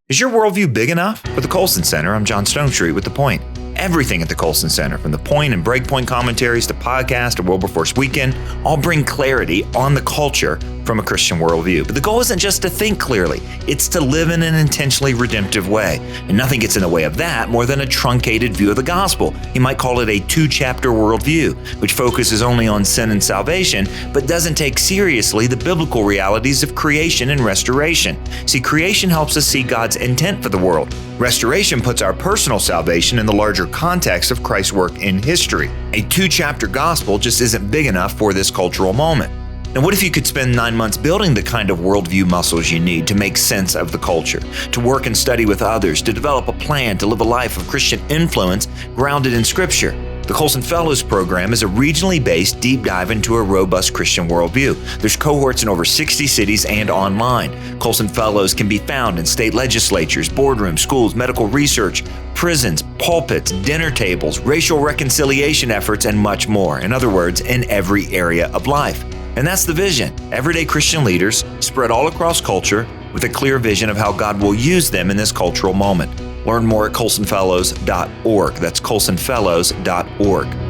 Is your worldview big enough? For the Colson Center, I'm John Stonestreet with The Point. Everything at the Colson Center, from the Point and BreakPoint commentaries to podcasts to Wilberforce Weekend, all bring clarity on the culture from a Christian worldview. But the goal isn't just to think clearly, it's to live in an intentionally redemptive way. And nothing gets in the way of that more than a truncated view of the gospel. You might call it a two-chapter worldview, which focuses only on sin and salvation, but doesn't take seriously the biblical realities of creation and restoration. See, creation helps us see God's intent for the world. Restoration puts our personal salvation in the larger context of Christ's work in history. A two-chapter gospel just isn't big enough for this cultural moment. Now, what if you could spend 9 months building the kind of worldview muscles you need to make sense of the culture, to work and study with others, to develop a plan to live a life of Christian influence grounded in Scripture? The Colson Fellows program is a regionally based deep dive into a robust Christian worldview. There's cohorts in over 60 cities and online. Colson Fellows can be found in state legislatures, boardrooms, schools, medical research, prisons, pulpits, dinner tables, racial reconciliation efforts, and much more. In other words, in every area of life. And that's the vision. Everyday Christian leaders spread all across culture with a clear vision of how God will use them in this cultural moment. Learn more at colsonfellows.org. That's colsonfellows.org.